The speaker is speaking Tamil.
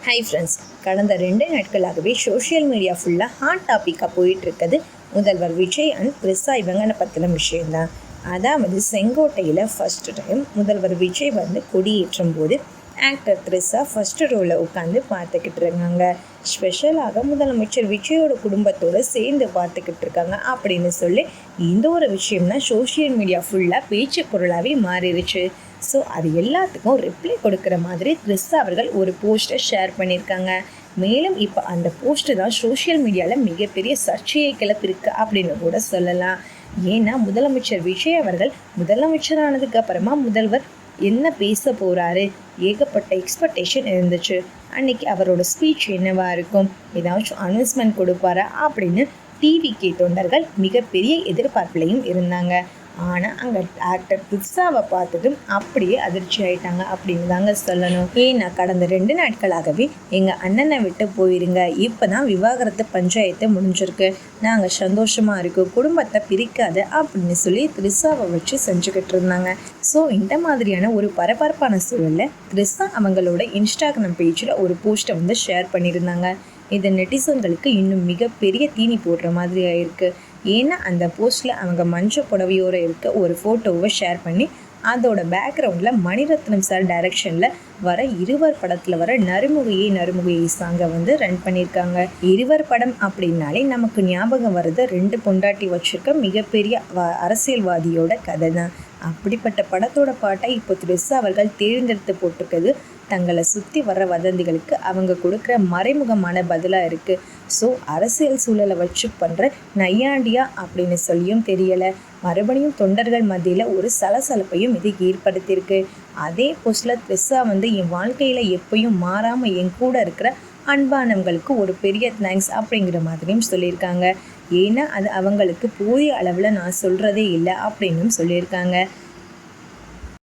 ஹை ஃப்ரெண்ட்ஸ், கடந்த 2 நாட்களாகவே சோஷியல் மீடியா ஃபுல்லாக ஹாட் டாப்பிக்காக போயிட்டுருக்குது முதல்வர் விஜய் அண்ட் த்ரிஷா இவங்கனை பற்றின விஷயந்தான். அதாவது செங்கோட்டையில் ஃபஸ்ட்டு டைம் முதல்வர் விஜய் வந்து கொடியேற்றும் போது ஆக்டர் த்ரிஷா ஃபஸ்ட்டு ரோவில் உட்காந்து பார்த்துக்கிட்டு இருக்காங்க. ஸ்பெஷலாக முதலமைச்சர் விஜயோட குடும்பத்தோடு சேர்ந்து பார்த்துக்கிட்டு இருக்காங்க அப்படின்னு சொல்லி இந்த ஒரு விஷயம்தான் சோஷியல் மீடியா ஃபுல்லாக பேச்சு பொருளாகவே மாறிடுச்சு. ஸோ அது எல்லாத்துக்கும் ரிப்ளை கொடுக்குற மாதிரி த்ரிஷா அவர்கள் ஒரு போஸ்ட்டை ஷேர் பண்ணியிருக்காங்க. மேலும் இப்போ அந்த போஸ்ட்டு தான் சோஷியல் மீடியாவில் மிகப்பெரிய சர்ச்சையை கிளப்பிருக்கு அப்படின்னு கூட சொல்லலாம். ஏன்னா முதலமைச்சர் விஜய் அவர்கள் முதலமைச்சரானதுக்கு அப்புறமா முதல்வர் என்ன பேச போகிறாரு, ஏகப்பட்ட எக்ஸ்பெக்டேஷன் இருந்துச்சு. அன்னைக்கு அவரோட ஸ்பீச் என்னவா இருக்கும், ஏதாச்சும் அனௌன்ஸ்மெண்ட் கொடுப்பாரா அப்படின்னு டிவிகே தொண்டர்கள் மிகப்பெரிய எதிர்பார்ப்புலையும் இருந்தாங்க. ஆனால் அங்கே ஆக்டர் த்ரிஷாவை பார்த்ததும் அப்படியே அதிர்ச்சி ஆகிட்டாங்க அப்படின்னு தாங்க சொல்லணும். ஏன்னா கடந்த 2 நாட்களாகவே எங்கள் அண்ணனை விட்டு போயிருங்க, இப்போ தான் விவாகரத்து பஞ்சாயத்து முடிஞ்சிருக்கு, நாங்கள் சந்தோஷமாக இருக்கோம், குடும்பத்தை பிரிக்காது அப்படின்னு சொல்லி த்ரிஷாவை வச்சு செஞ்சுக்கிட்டு இருந்தாங்க. ஸோ இந்த மாதிரியான ஒரு பரபரப்பான சூழலில் த்ரிஷா அவங்களோட இன்ஸ்டாகிராம் பேஜில் ஒரு போஸ்ட்டை வந்து ஷேர் பண்ணியிருந்தாங்க. இது நெட்டிசன்களுக்கு இன்னும் மிகப்பெரிய தீனி போடுற மாதிரி ஆயிருக்கு. ஏன்னா அந்த போஸ்ட்டில் அவங்க மஞ்சள் புடவையோடு இருக்க ஒரு ஃபோட்டோவை ஷேர் பண்ணி அதோட பேக்ரவுண்டில் மணிரத்னம் சார் டைரக்ஷனில் வர இருவர் படத்தில் வர நறுமுகையே சாங்கை வந்து ரன் பண்ணியிருக்காங்க. இருவர் படம் அப்படின்னாலே நமக்கு ஞாபகம் வர்றது 2 பொண்டாட்டி வச்சுருக்க மிகப்பெரிய அரசியல்வாதியோட கதை தான். அப்படிப்பட்ட படத்தோட பாட்டை இப்போ த்ரிஷா அவர்கள் தேர்ந்தெடுத்து போட்டிருக்கிறது தங்களை சுற்றி வர்ற வதந்திகளுக்கு அவங்க கொடுக்குற மறைமுகமான பதிலாக இருக்குது. ஸோ அரசியல் சூழலை வச்சு பண்ணுற நையாண்டியா அப்படின்னு சொல்லியும் தெரியலை. மறுபடியும் தொண்டர்கள் மத்தியில் ஒரு சலசலப்பையும் இது ஏற்படுத்தியிருக்கு. அதே போஸ்டில் த்ரிஷா வந்து என் வாழ்க்கையில் எப்பயும் மாறாமல் என் கூட இருக்கிற அன்பானவங்களுக்கு ஒரு பெரிய தேங்க்ஸ் அப்படிங்கிற மாதிரியும் சொல்லியிருக்காங்க. ஏன்னா அது அவங்களுக்கு போதிய அளவில் நான் சொல்கிறதே இல்லை அப்படின்னும் சொல்லியிருக்காங்க.